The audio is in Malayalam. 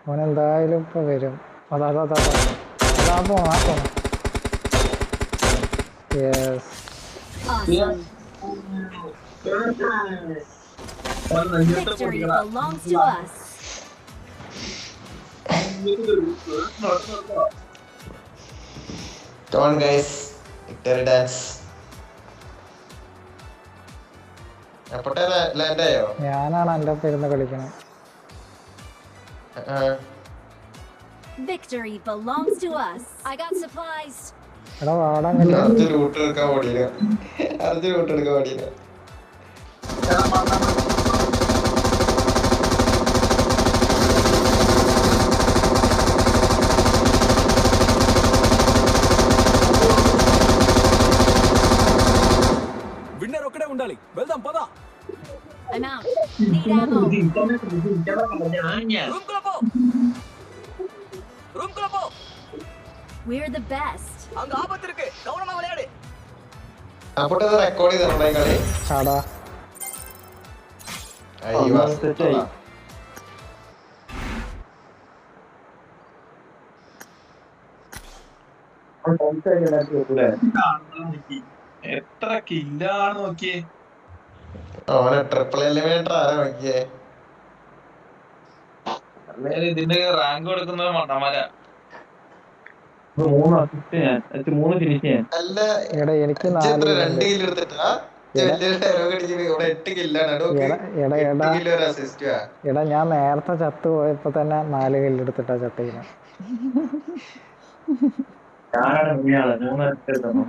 അവനെന്തായാലും ഇപ്പൊ വരും. അതാ അതാ അതാ അതാ പോണം ആ പോണം. Yes. Awesome. Victory belongs to us. Come on guys, victory dance. Land ആയോ? ഞാനാണ് എൻ്റെ ഒപ്പം ഇരുന്ന് കളിക്കണം. Victory belongs to us. I got supplies. എടാ വാടാൻ അർജുൻ റൂട്ട് എടുക്കാൻ ഓടിയില്ല. അർജുൻ റൂട്ട് എടുക്കാൻ ഓടിയില്ല. విన్నర్ ఒక్కడే ఉండాలి. వెళ్దాం పద. I'm out. Need ammo. Room కులో పో. We're the best. அங்க ஆபத்து இருக்கு. கவனமா விளையாடு. അപ്പോൾ ഇത് റെക്കോർഡ് ചെയ്തിട്ടുണ്ടോ ഈ കളി? ആടാ അയ്യോ സെറ്റായി. എത്ര കില്ലാണ് നോക്കിയേ. അവനെ ട്രിപ്പിൾ എലിമിനേറ്റർ ആരാ നോക്കിയേ? അല്ലേലും ഇതിന്റെ റാങ്ക് കൊടുക്കുന്നത് മണ്ടന്മാരാ. 3 അസിസ്റ്റ് ഞാൻ 3 ഫിനിഷ് ചെയ്യാൻ. അല്ല എടാ എനിക്ക് ഇജ്ജ് 4 എത്ര 2 കില്ലുണ്ട്. കില്ല് എടുത്തിട്ടാ? വലിയൊരു ഡയലോഗ് അടിക്കുന്നത് ഇവിടെ 8 കില്ലാണ്. എടാ എടാ 8 എടാ കില്ല് ഒരു അസിസ്റ്റാ. എടാ ഞാൻ നേരത്തെ ചത്ത് പോയപ്പോ തന്നെ 4 കില്ലെടുത്തിട്ടാ ചത്തേക്കണം. ഞാനാണ് 3 അസിസ്റ്റ് എടുത്തത്.